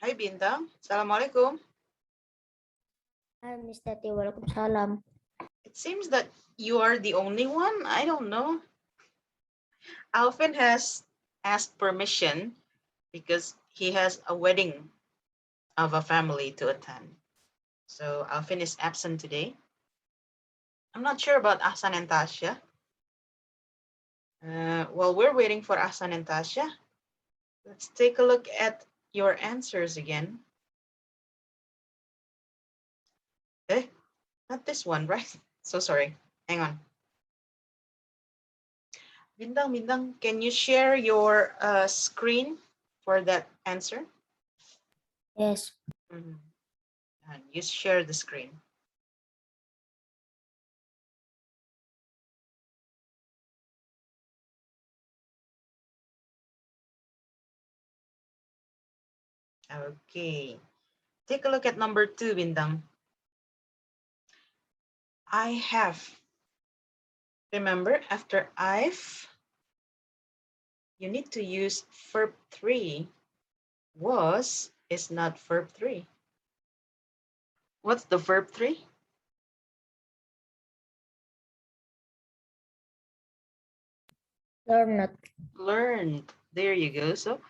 Hai Bintang, Assalamualaikum. Hai Miss Tati, Waalaikumsalam. It seems that you are the only one. I don't know. Alvin has asked permission because he has a wedding of a family to attend. So Alvin is absent today. I'm not sure about Ahsan and Tasha. While we're waiting for Ahsan and Tasha, let's take a look at your answers again. Eh, not this one, right? So sorry. Hang on. Bintang, can you share your screen for that answer? Yes. And you share the screen. Okay. Take a look at number 2, Bintang. I have. Remember, after I've, you need to use verb 3. Was is not verb 3. What's the verb 3? Learned. Learned. There you go. So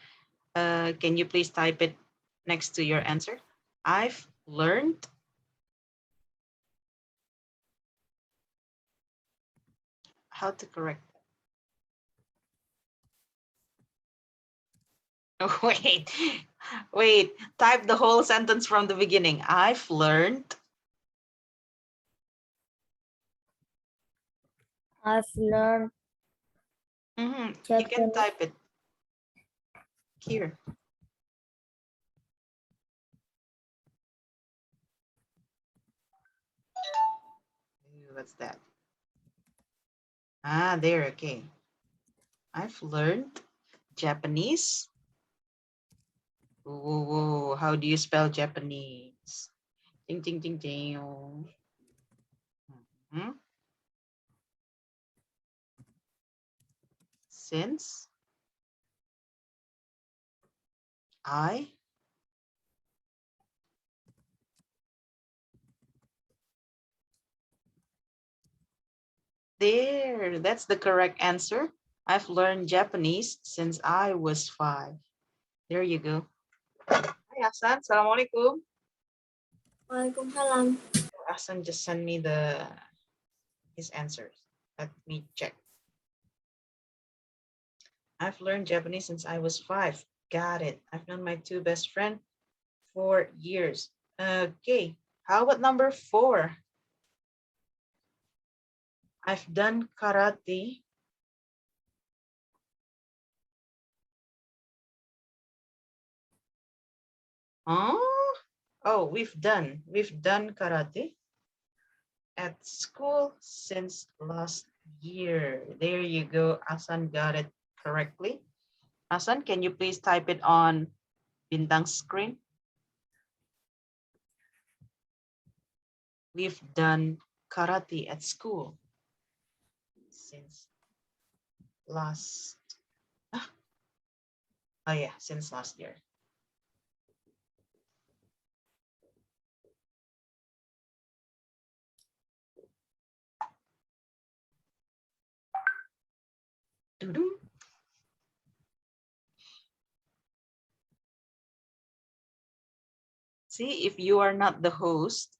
can you please type it next to your answer? I've learned. How to correct that? Wait. Type the whole sentence from the beginning. I've learned. I've learned You Japanese. can type it here. What's that? Ah, there, okay. I've learned Japanese. Ooh, how do you spell Japanese? Ding, ding, ding, ding. Since I there, that's the correct answer. I've learned Japanese since I was 5. There you go. Hi, Hasan. Assalamualaikum. Waalaikumsalam. Hasan just sent me his answers. Let me check. I've learned Japanese since I was 5. Got it. I've known my 2 best friends for years. Okay. How about number 4? I've done karate. Oh, we've done karate at school since last year. There you go. Asan got it correctly. Asan, can you please type it on Bintang's screen? We've done karate at school since last, oh yeah, since last year. Doo-doo. See, if you are not the host,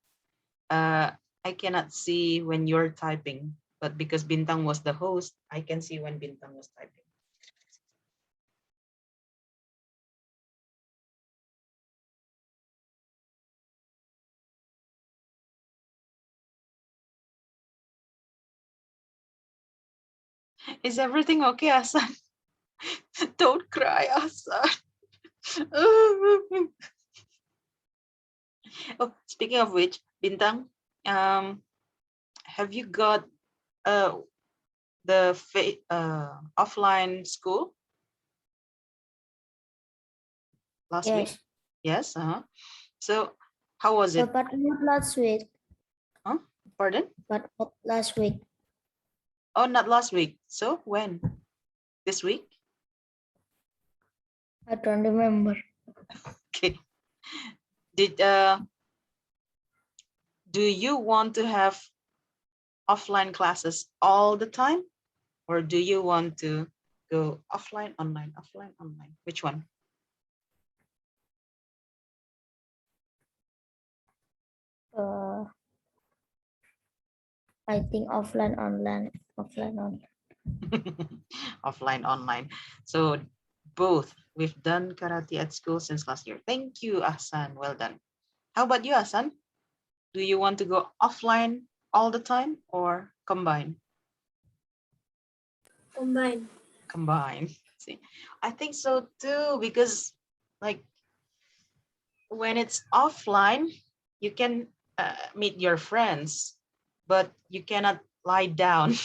I cannot see when you're typing, but because Bintang was the host, I can see when Bintang was typing. Is everything okay, Asan? Don't cry, Asan. Oh, speaking of which, Bintang, have you got the offline school last week? Yes. So how was it? But not last week. Huh? Pardon? But not last week. Oh, not last week. So when? This week? I don't remember. Okay. Did do you want to have offline classes all the time, or do you want to go offline, online, offline, online? Which one? Uh, I think offline, online, offline, online. Offline, online. So both. We've done karate at school since last year. Thank you, Ahsan. Well done. How about you, Ahsan? Do you want to go offline all the time or combine? Combine. Combine. See, I think so too, because like when it's offline, you can meet your friends, but you cannot lie down.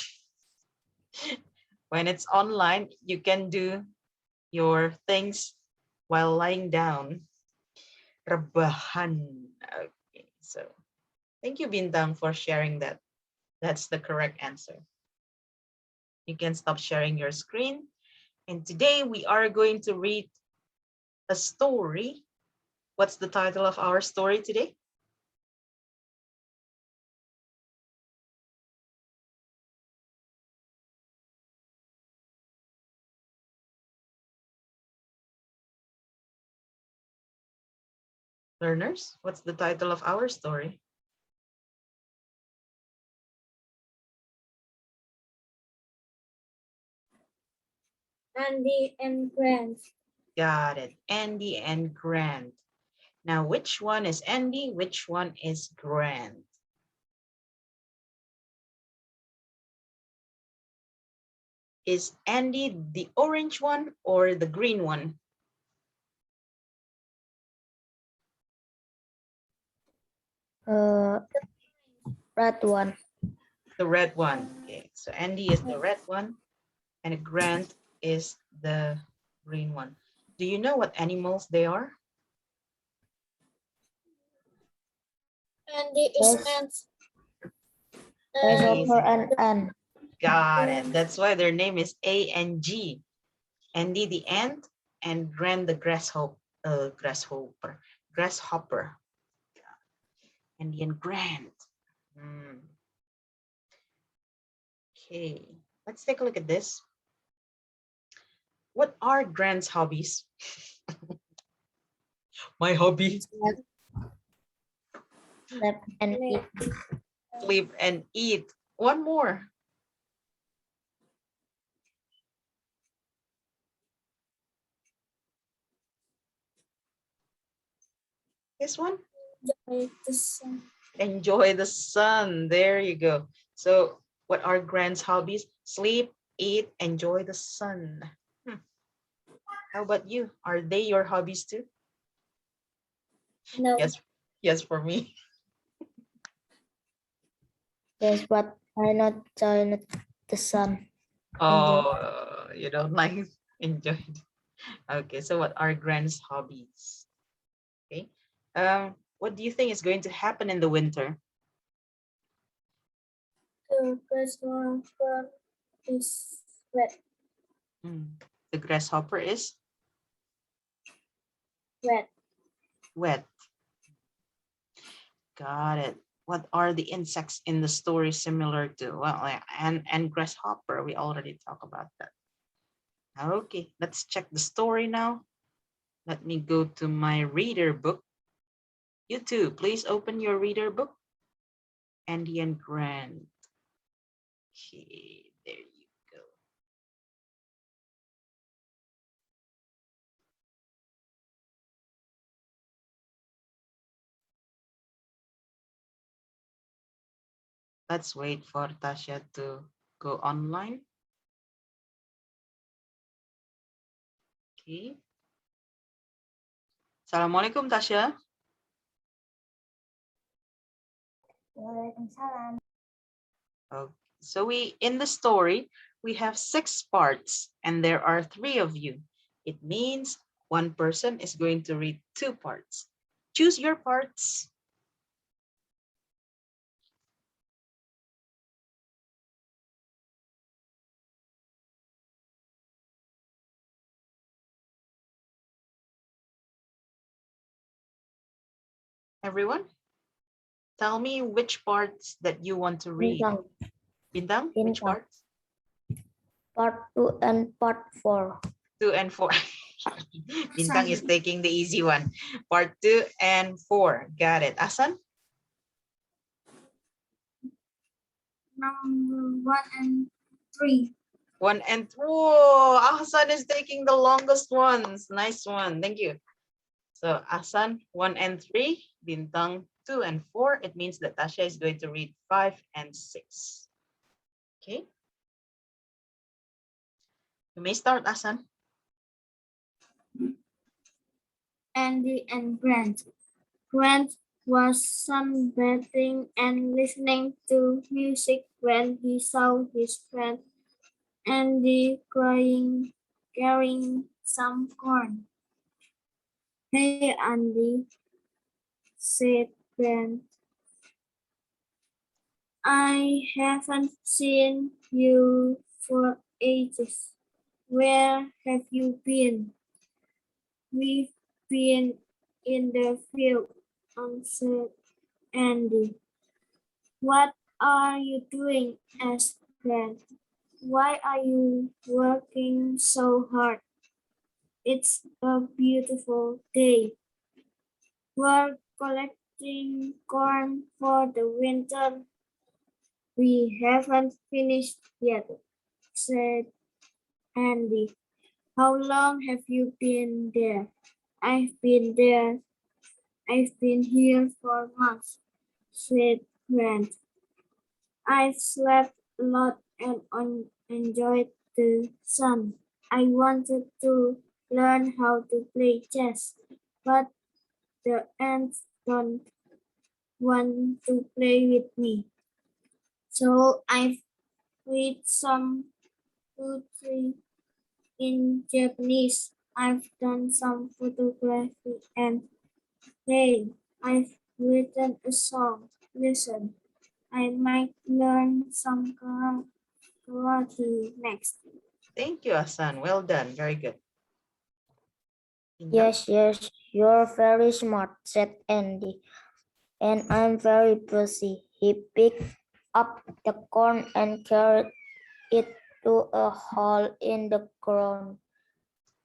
When it's online, you can do your things while lying down. Rebahan. Okay, so thank you, Bintang, for sharing that. That's the correct answer. You can stop sharing your screen. And today we are going to read a story. What's the title of our story today? Learners, what's the title of our story? Andy and Grant. Got it. Andy and Grant. Now, which one is Andy? Which one is Grant? Is Andy the orange one or the green one? Red one. The red one. Okay, so Andy is the red one and Grant is the green one. Do you know what animals they are? Andy is ant. Grasshopper and ant. Got it. That's why their name is A and G. Andy the ant and Grant the grasshopper. Andy and Grant. Okay, let's take a look at this. What are Grant's hobbies? My hobby? Sleep and eat. Sleep and eat. One more. This one? Enjoy the sun. There you go. So what are Grant's hobbies? Sleep, eat, enjoy the sun. How about you? Are they your hobbies too? No. Yes, yes, for me. Yes, but I not join the sun. Oh, you don't like enjoy. Okay, so what are Grant's hobbies? Okay. What do you think is going to happen in the winter? The grasshopper is wet. The grasshopper is Wet. wet. Got it. What are the insects in the story similar to? Well, and grasshopper, we already talked about that. Okay, let's check the story now. Let me go to my reader book. You too, please open your reader book. Andy and Grant. Okay, there you go. Let's wait for Tasha to go online. Okay. Assalamualaikum, Tasha. Waalaikumsalam. Okay. So in the story, we have 6 parts and there are 3 of you. It means one person is going to read 2 parts. Choose your parts. Everyone, tell me which parts that you want to read. Bintang. Bintang, which Bintang. parts? Part 2 and part 4. 2 and 4. Bintang is taking the easy one. Part 2 and 4. Got it. Asan? Number 1 and 3. 1 and 2. Whoa, Ahsan is taking the longest ones. Nice one. Thank you. So Ahsan, 1 and 3. Bintang, 2 and 4. It means that Tasha is going to read 5 and 6. Okay. You may start, Ahsan. Andy and Grant. Grant was sunbathing and listening to music when he saw his friend Andy carrying some corn. Hey Andy, said Grant. I haven't seen you for ages. Where have you been? We've been in the field, answered Andy. What are you doing? Asked Grant. Why are you working so hard? It's a beautiful day. We're collecting corn for the winter. We haven't finished yet, said Andy. How long have you been there? I've been there. I've been here for months, said Grant. I've slept a lot and enjoyed the sun. I wanted to learn how to play chess, but the ants don't want to play with me. So I've read some poetry in Japanese. I've done some photography and hey, I've written a song. Listen, I might learn some karate next. Thank you, Ahsan. Well done. Very good. Bintang? Yes, you're very smart, said Andy. And I'm very busy. He picked up the corn and carried it to a hole in the ground.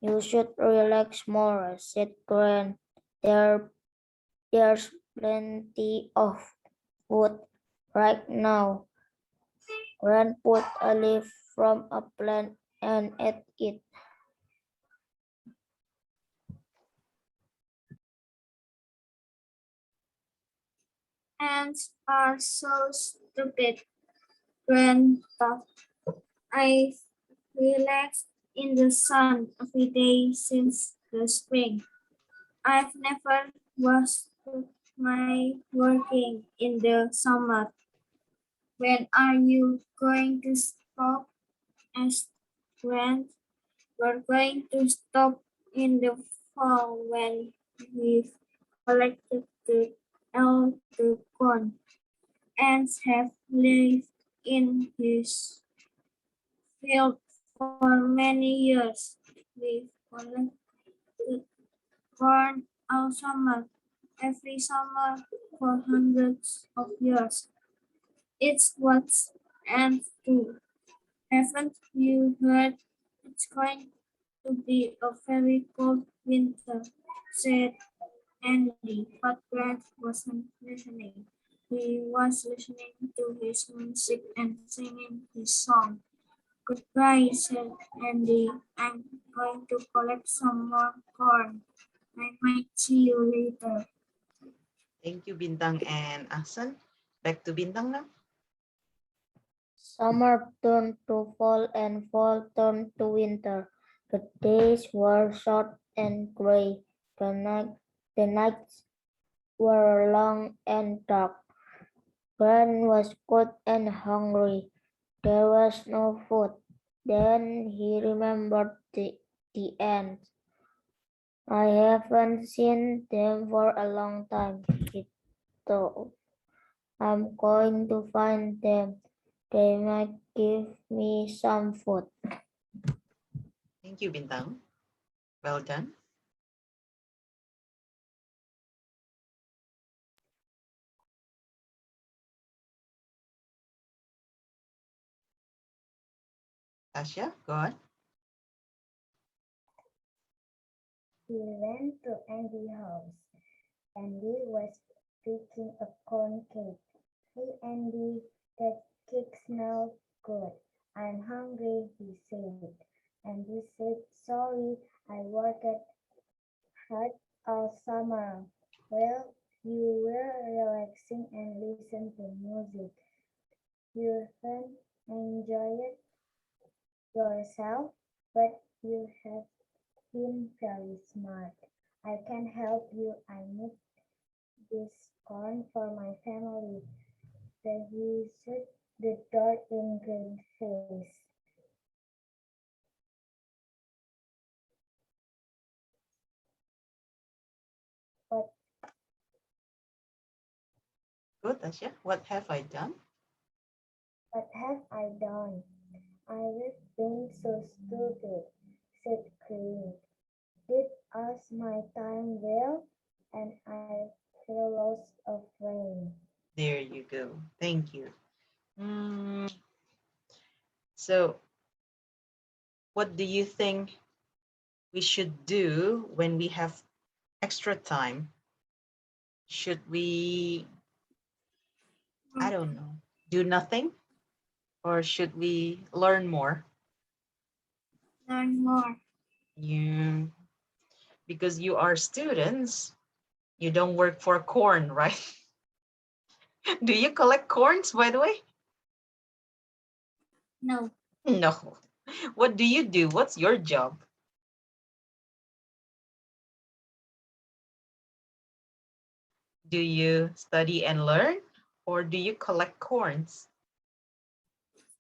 You should relax more, said Grant. There's plenty of food right now. Grant put a leaf from a plant and ate it. Ants are so stupid, Grant thought. I've relaxed in the sun every day since the spring. I've never was my working in the summer. When are you going to stop? Asked Grant. We're going to stop in the fall when we've collected all the corn. Ants have lived in his field for many years. We've collected corn all summer, every summer for hundreds of years. It's what ants do. Haven't you heard? It's going to be a very cold winter, said Andy, but Grant wasn't listening. He was listening to his music and singing his song. Goodbye, said Andy. I'm going to collect some more corn. I might see you later. Thank you, Bintang and Ahsan. Back to Bintang now. Summer turned to fall and fall turned to winter. The days were short and gray. The nights were long and dark. Grant was cold and hungry. There was no food. Then he remembered the ants. I haven't seen them for a long time, he thought. I'm going to find them. They might give me some food. Thank you, Bintang. Well done. Tasha, go on. He went to Andy's house. Andy was baking a corn cake. Hey Andy, that cake smells good. I'm hungry, he said. Andy said, sorry, I worked hard all summer. Well, you were relaxing and listening to music. You can enjoy it yourself, but you have been very smart. I can help you. I need this corn for my family. Then he shut the door in great face. But Good, Tasha. What have I done? what have I done? I've been so stupid, said Crane. Did us my time well, and I feel lost of rain. There you go. Thank you. Mm, so, what do you think we should do when we have extra time? Should we, I don't know, do nothing? Or should we learn more? Learn more. Yeah, because you are students, you don't work for corn, right? Do you collect corns, by the way? No. No. What do you do? What's your job? Do you study and learn, or do you collect corns?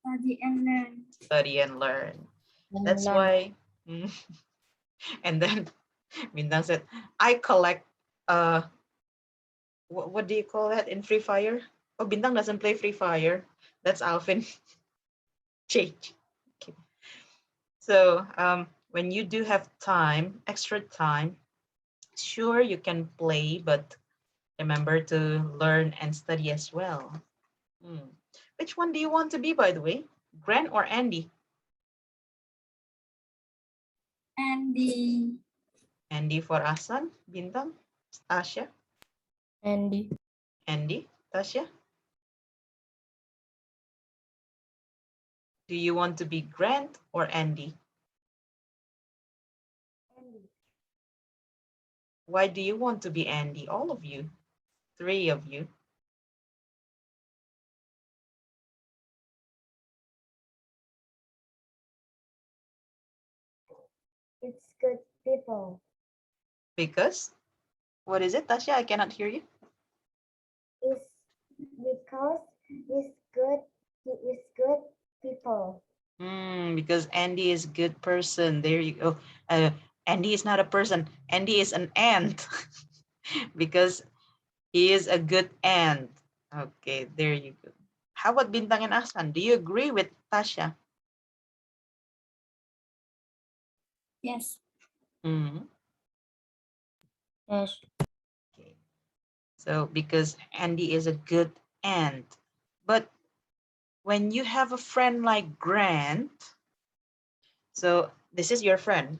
Study and learn. Study and learn. And That's learn. why. And then Mindang said, I collect, what do you call that in Free Fire? Oh, Bintang doesn't play Free Fire. That's Alvin. Change. Okay. So when you do have time, extra time, sure you can play, but remember to learn and study as well. Hmm. Which one do you want to be, by the way? Gran or Andy? And the Andy for Asan, Bintang, Tasha, Andy. Andy, Tasha. Do you want to be Grant or Andy? Andy. Why do you want to be Andy? All of you, three of you. It's good people. Because, what is it, Tasha? I cannot hear you. It's because he's good. He is good people. Because Andy is a good person. There you go. Andy is not a person. Andy is an ant. Because he is a good ant. Okay, there you go. How about Bintang and Asan? Do you agree with Tasha? yes. Mm, Yes. okay. So because Andy is a good ant. But when you have a friend like Grant, so this is your friend.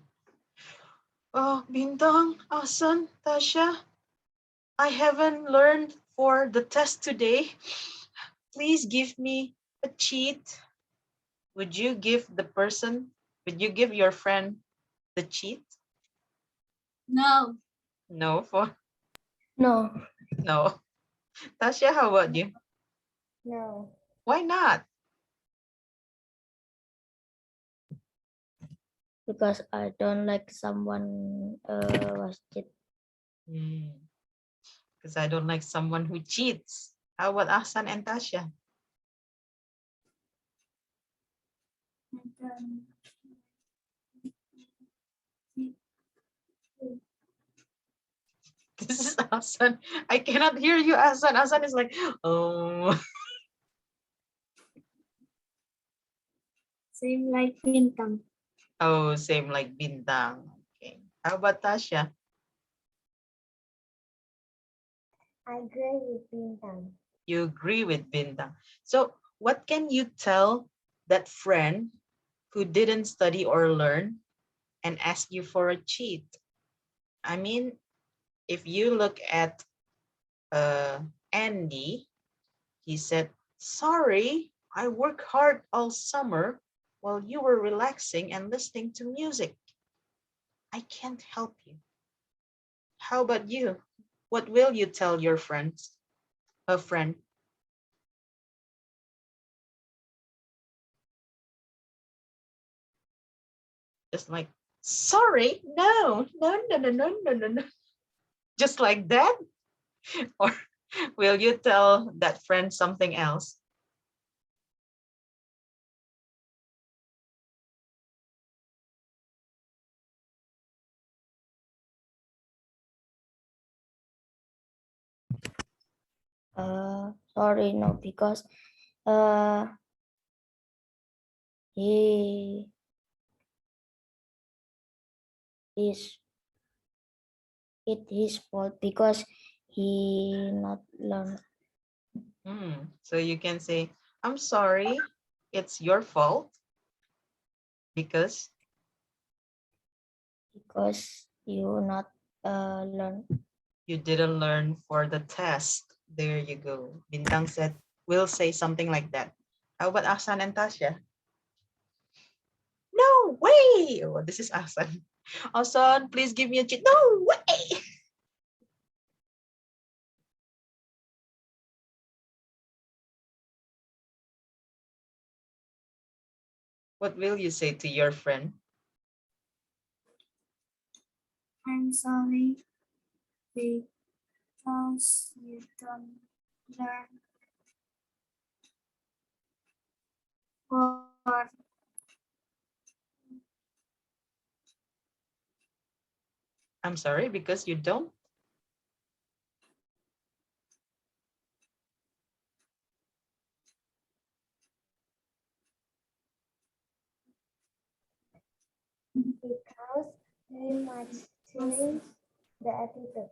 Oh, Bintang, Asan, Tasha, I haven't learned for the test today. Please give me a cheat. Would you give the person, would you give your friend the cheat? No. No, for No. no. Tasha, how about you? No. Why not? Because I don't like someone was cheat. Because I don't like someone who cheats. How about Ahsan and Tasha? And, This is Ahsan. I cannot hear you, Ahsan. Ahsan is like, oh. same like Bintang. Oh, same like Bintang. Okay. How about Tasha? I agree with Bintang. You agree with Bintang. So what can you tell that friend who didn't study or learn and ask you for a cheat. I mean, if you look at Andy, he said, sorry, I worked hard all summer while you were relaxing and listening to music. I can't help you. How about you? What will you tell your friends? A friend. Just like, sorry, no, no, no, no, no, no, no, no. Just like that? Or will you tell that friend something else? Sorry, no, because uh, he is it his fault because he not learn So you can say, I'm sorry, it's your fault because because you not learn. you didn't learn for the test. There you go. Bintang said, we'll say something like that. How about Ahsan and Tasha? No way! Oh, this is Ahsan. Ahsan, please give me a cheat. No way! What will you say to your friend? I'm sorry because you don't learn for I'm sorry because you don't. Because we must change the attitude.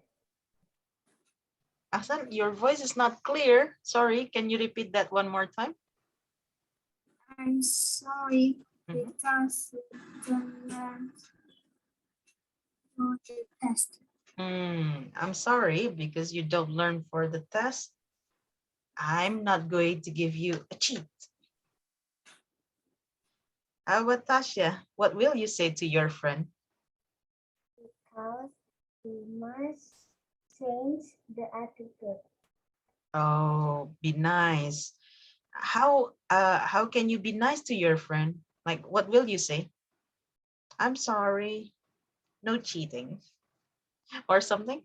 Ahsan, your voice is not clear. Sorry, can you repeat that one more time? I'm sorry Mhm. because you don't learn for the test. I'm sorry because you don't learn for the test. I'm not going to give you a cheat. How about Tasha? What will you say to your friend? Because we must change the attitude. Oh, be nice. How can you be nice to your friend? Like what will you say? I'm sorry. No cheating or something?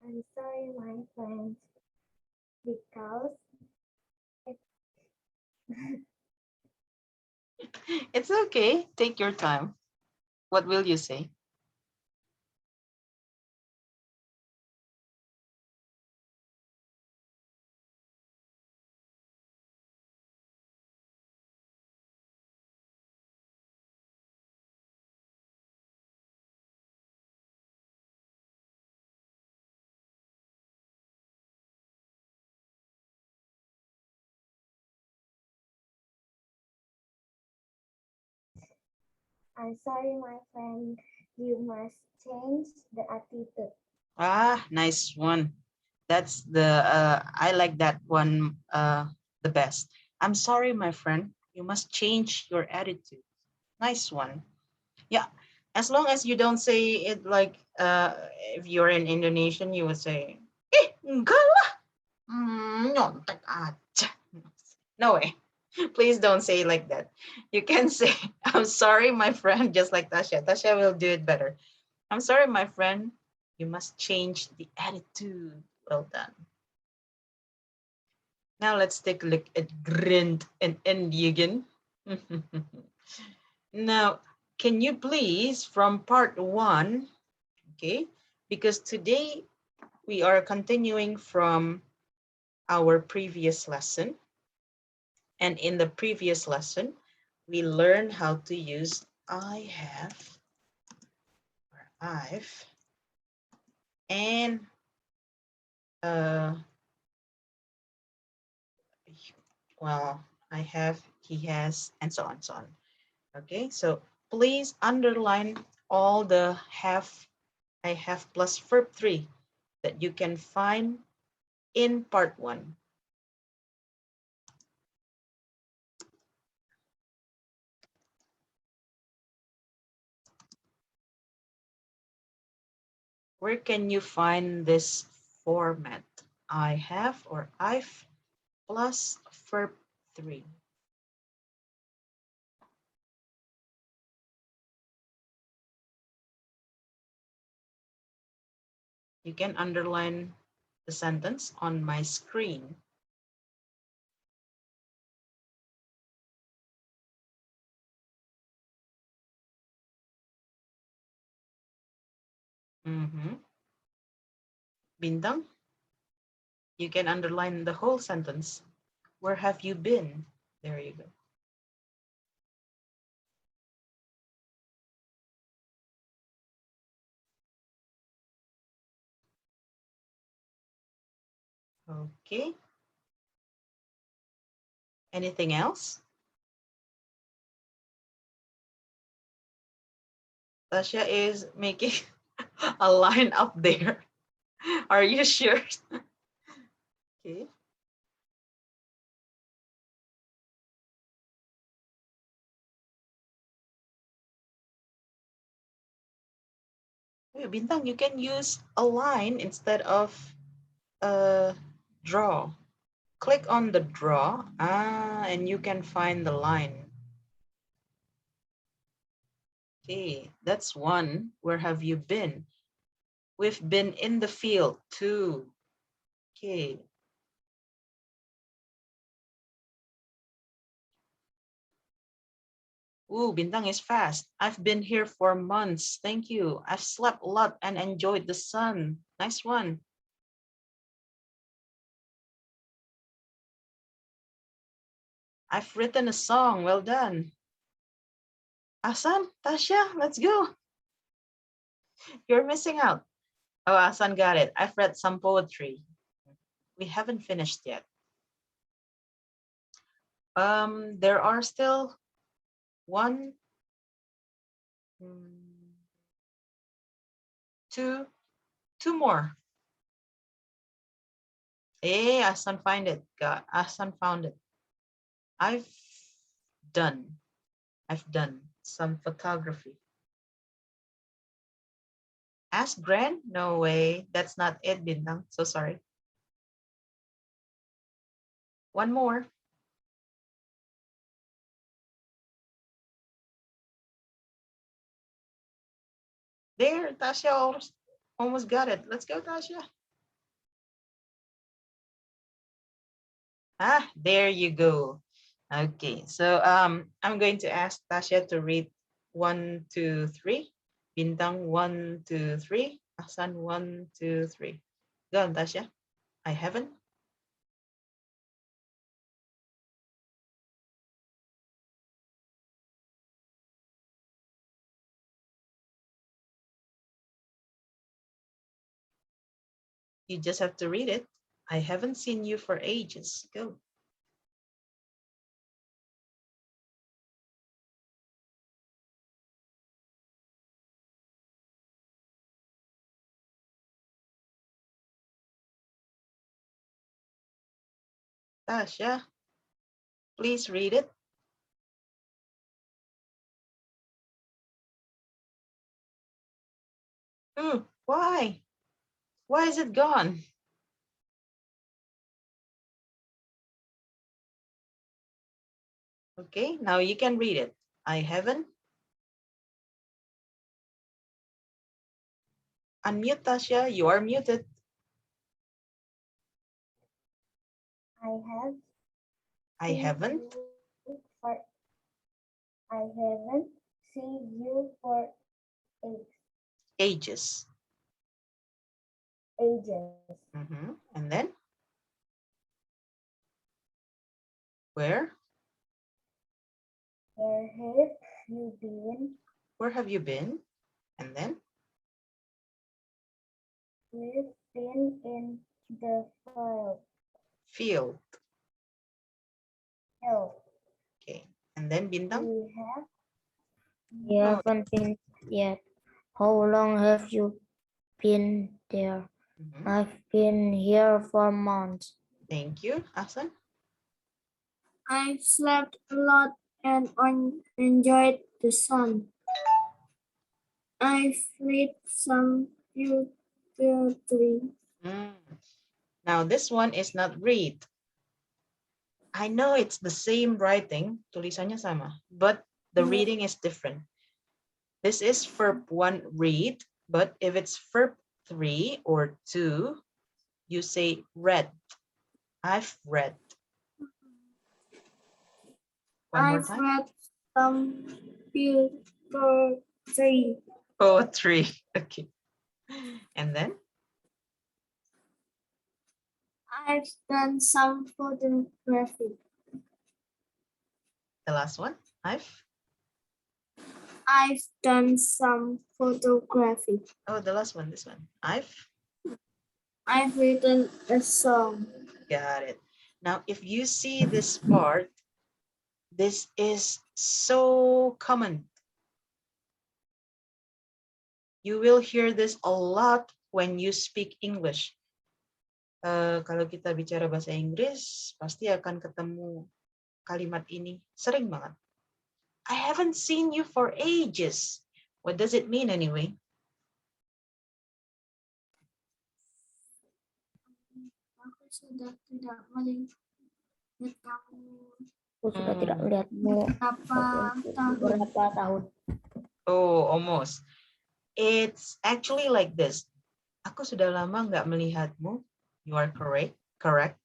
I'm sorry, my friends, because It's okay. Take your time. What will you say? I'm sorry, my friend, you must change the attitude. Ah, nice one. That's the I like that one the best. I'm sorry, my friend. You must change your attitude. Nice one. Yeah. As long as you don't say it like if you're in Indonesian, you would say, enggak lah. Nyontek aja. No way. Please don't say like that. You can say, I'm sorry, my friend, just like Tasha. Tasha will do it better. I'm sorry, my friend. You must change the attitude. Well done. Now let's take a look at Grind and Andy again. Now, can you please, from part one, okay, because today we are continuing from our previous lesson. And in the previous lesson, we learned how to use I have or I've and uh, well, I have, he has, and so on, so on. Okay, so please underline all the have, I have plus verb 3 that you can find in part 1. Where can you find this format? I have or I've plus verb 3. You can underline the sentence on my screen. Bintang, you can underline the whole sentence. Where have you been? There you go. Okay. Anything else? Tasha is making a line up there. Are you sure? Okay. Hey, Bintang, you can use a line instead of draw. Click on the draw, and you can find the line. Okay, that's one. Where have you been? We've been in the field too. Okay. Ooh, Bintang is fast. I've been here for months. Thank you. I've slept a lot and enjoyed the sun. Nice one. I've written a song. Well done. Asan, Tasha, let's go. You're missing out. Oh, Asan got it. I've read some poetry. We haven't finished yet. There are still one, two, two more. Hey, Asan find it. God, Asan found it. I've done. I've done some photography. Ask Gran? No way. That's not it, Bintang. So sorry. One more. There, Tasha almost got it. Let's go, Tasha. There you go. Okay, so I'm going to ask Tasha to read 1, 2, 3. Bintang 1, 2, 3. Asan 1, 2, 3. Go on, Tasha. I haven't. You just have to read it. I haven't seen you for ages. Go. Tasha, please read it. Why? Why is it gone? Okay, now you can read it. I haven't. Unmute, Tasha. You are muted. I have I seen haven't. you for I haven't seen you for Ages. ages. And then? Where? Where have you been? Where have you been? And then? We've been in The field. Field. Hill. Okay. And then Bintang? We haven't been yet. How long have you been there? Mhm. I've been here for months. Thank you. Ahsan? I slept a lot and enjoyed the sun. I've read some poetry. Mm. Now this one is not read. I know it's the same writing, tulisannya sama, but the reading is different. This is verb 1, read, but if it's verb 3 or 2, you say read. I've read. One more I've time. read some poetry. Poetry. Okay. And then I've done some photography. the last one. I've done some photography. Oh, the last one, this one. I've written a song. Got it. Now, if you see this part, this is so common. You will hear this a lot when you speak English. Kalau kita bicara bahasa Inggris, pasti akan ketemu kalimat ini. Sering banget. I haven't seen you for ages. What does it mean anyway? Aku sudah tidak melihat kamu Aku sudah tidak melihatmu berapa tahun. Oh, almost. It's actually like this. Aku sudah lama nggak melihatmu. You are correct. Correct.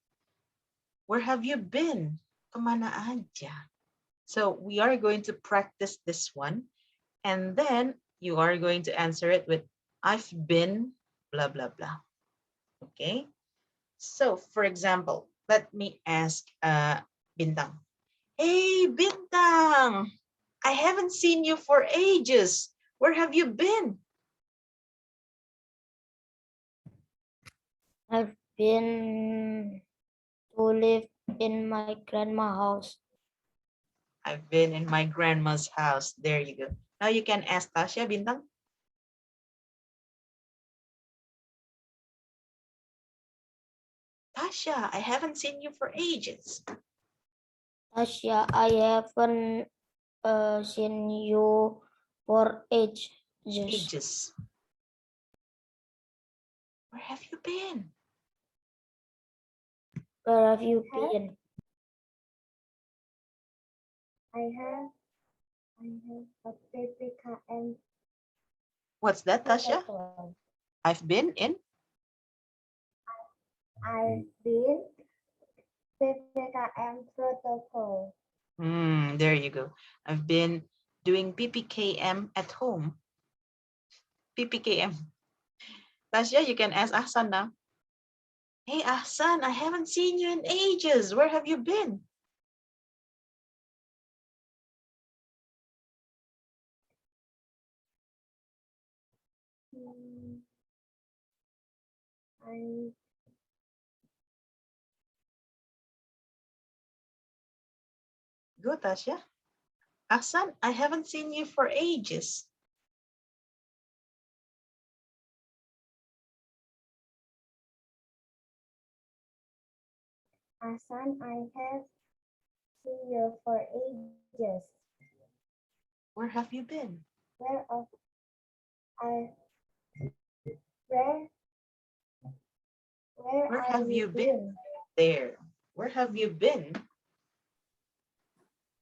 Where have you been? Kemana aja? So we are going to practice this one. And then you are going to answer it with I've been blah, blah, blah. Okay. So for example, let me ask Bintang. Hey, Bintang, I haven't seen you for ages. Where have you been? I've been to live in my grandma's house. I've been in my grandma's house. There you go. Now you can ask Tasha, Bintang. Tasha, I haven't seen you for ages. Tasya, I haven't seen you for ages. Ages. Where have you been? Where have you been? I have a PPKM. What's that, Tasha? I've been in? I've been PPKM protocol. There you go. I've been doing PPKM at home. PPKM. Tasha, you can ask Ahsan now. Hey, Ahsan, I haven't seen you in ages. Where have you been? I Go, Tasha. Ahsan, I haven't seen you for ages. Asan, I have seen you for ages. Where have you been? Where of I where Where have you been? There. Where have you been?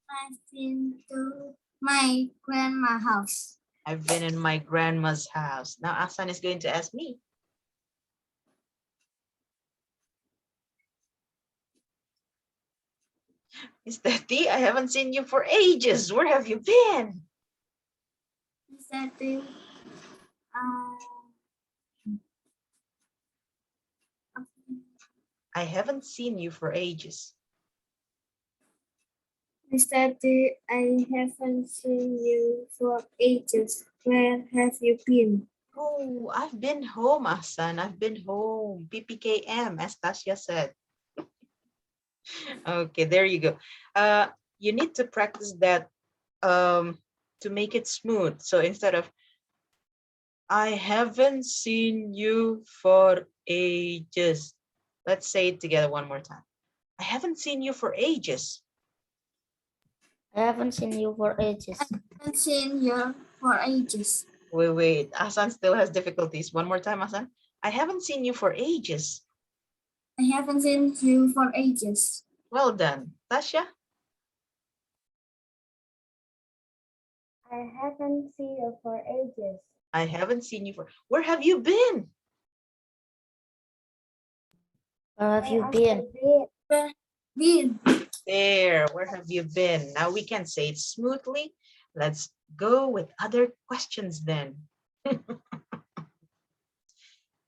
I've been to my grandma's house. I've been in my grandma's house. Now Ahsan is going to ask me. Miss Tati, I haven't seen you for ages. Where have you been? Is that the I haven't seen you for ages. I haven't seen you for ages. Where have you been? Oh, I've been home, Asan. I've been home. PPKM, as Tasha said. Okay, there you go. You need to practice that to make it smooth. So instead of I haven't seen you for ages. Let's say it together one more time. I haven't seen you for ages. I haven't seen you for ages. Haven't seen you for ages. Wait. Asan still has difficulties. One more time, Asan. I haven't seen you for ages. I haven't seen you for ages. Well done. Tasha? I haven't seen you for ages. I haven't seen you for. Where have you been? Where have you been? Been. There. Where have you been? Now we can say it smoothly. Let's go with other questions then.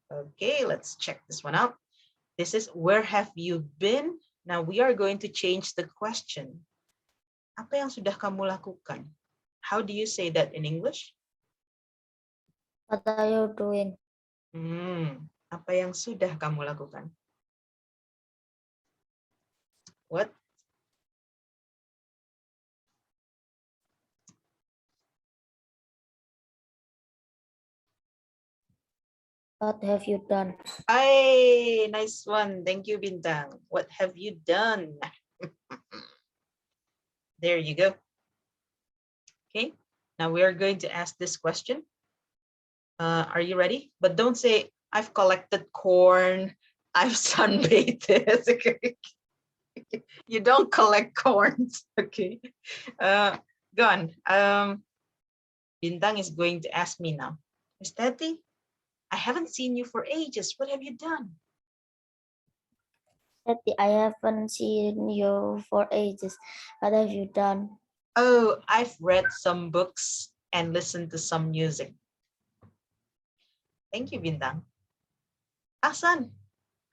Okay, let's check this one out. This is where have you been? Now we are going to change the question. Apa yang sudah kamu lakukan? How do you say that in English? What are you doing? Apa yang sudah kamu lakukan? What? What have you done? Hey, nice one. Thank you, Bintang. What have you done? There you go. Okay, now we are going to ask this question. Are you ready? But don't say, I've collected corn, I've sunbathed. Okay. You don't collect corns. Okay. Go on. Bintang is going to ask me now. Miss Tati, I haven't seen you for ages. What have you done? Tati, I haven't seen you for ages. What have you done? Oh, I've read some books and listened to some music. Thank you, Bintang. Asan,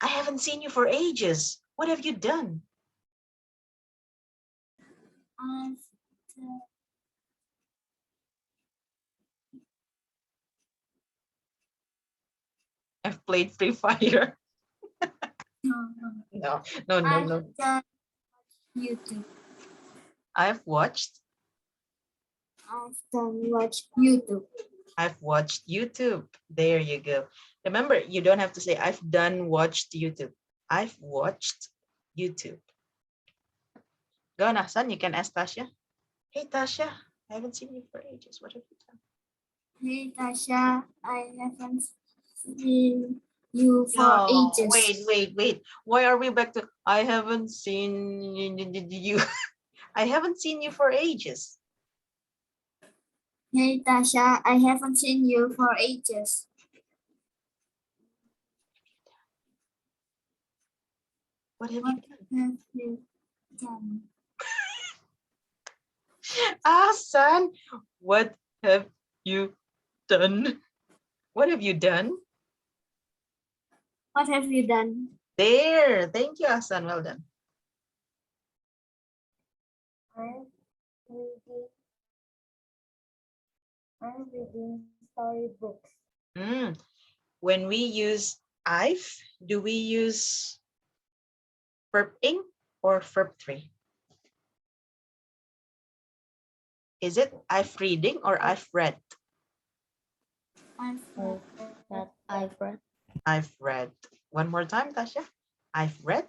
I haven't seen you for ages. What have you done? I've I've played Free Fire. no, No. I've done YouTube. I've watched Watch YouTube. I've watched YouTube. There you go. Remember, you don't have to say I've done watched YouTube. I've watched YouTube. Go on, Asan, you can ask Tasha. Hey, Tasha, I haven't seen you for ages. What have you done? Hey Tasha, I haven't seen you for No, ages. wait. Why are we back to I haven't seen you? I haven't seen you for ages. Hey Tasha, I haven't seen you for ages. What have What you done? have you done? Asan, what have you done? What have you done? What have you done? There. Thank you, Asan. Well done. I'm reading storybooks. When we use I've, do we use verb ing or verb 3? Is it I've reading or I've read? I've I've read. I've read. One more time, Tasha. I've read.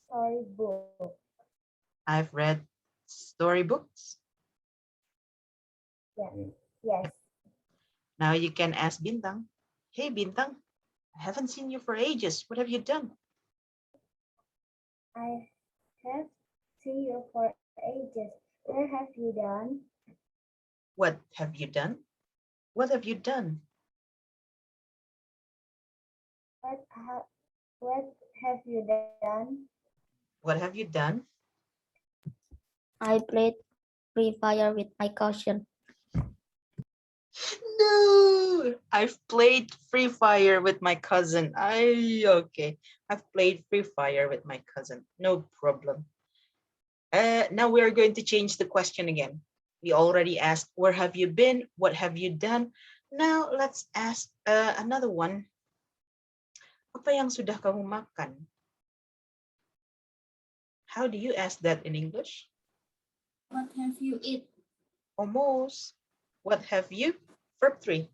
Storybook. I've read storybooks. Yes. Now you can ask Bintang. Hey, Bintang, I haven't seen you for ages. What have you done? I have seen you for ages. What have you done? What have you done? What have you done? What have you done? What have you done? I played Free Fire with my cousin. No, I've played Free Fire with my cousin. Okay. I've played Free Fire with my cousin. No problem. Now we're going to change the question again. We already asked, where have you been? What have you done? Now let's ask another one. Apa yang sudah kamu makan? How do you ask that in English? What have you eaten? Almost. What have you? Verb 3.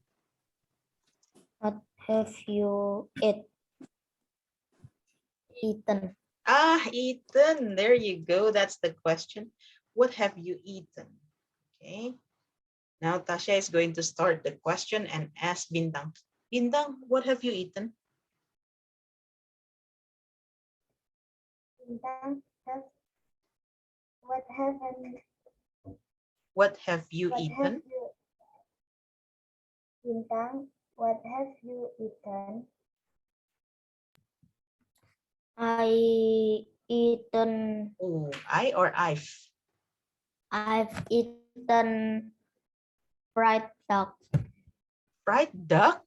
What have you eaten? Eaten. There you go. That's the question. What have you eaten? Okay. Now Tasha is going to start the question and ask Bintang. Bintang, what have you eaten? What What have you eaten? Bintang, what have you eaten? I eaten. Oh, I or I've? I've eaten fried duck. Fried duck?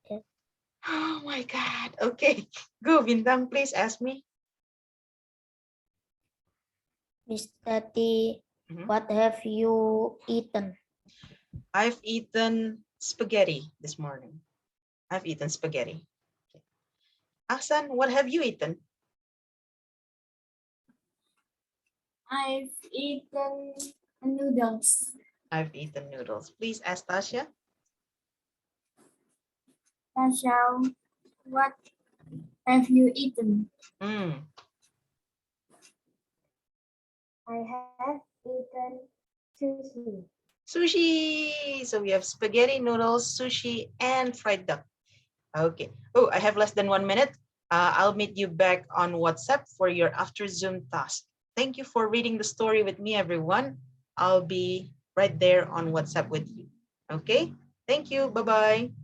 Yes. Oh my God. Okay, go Bintang, please ask me. Miss Tati, what have you eaten? I've eaten spaghetti this morning. I've eaten spaghetti. Okay. Aksan, what have you eaten? I've eaten noodles. I've eaten noodles. Please ask Tasha. Tasha, what have you eaten? Mm. I have eaten sushi. Sushi. So we have spaghetti, noodles, sushi, and fried duck. Okay. Oh, I have less than 1 minute. I'll meet you back on WhatsApp for your after Zoom task. Thank you for reading the story with me, everyone. I'll be right there on WhatsApp with you. Okay. Thank you. Bye-bye.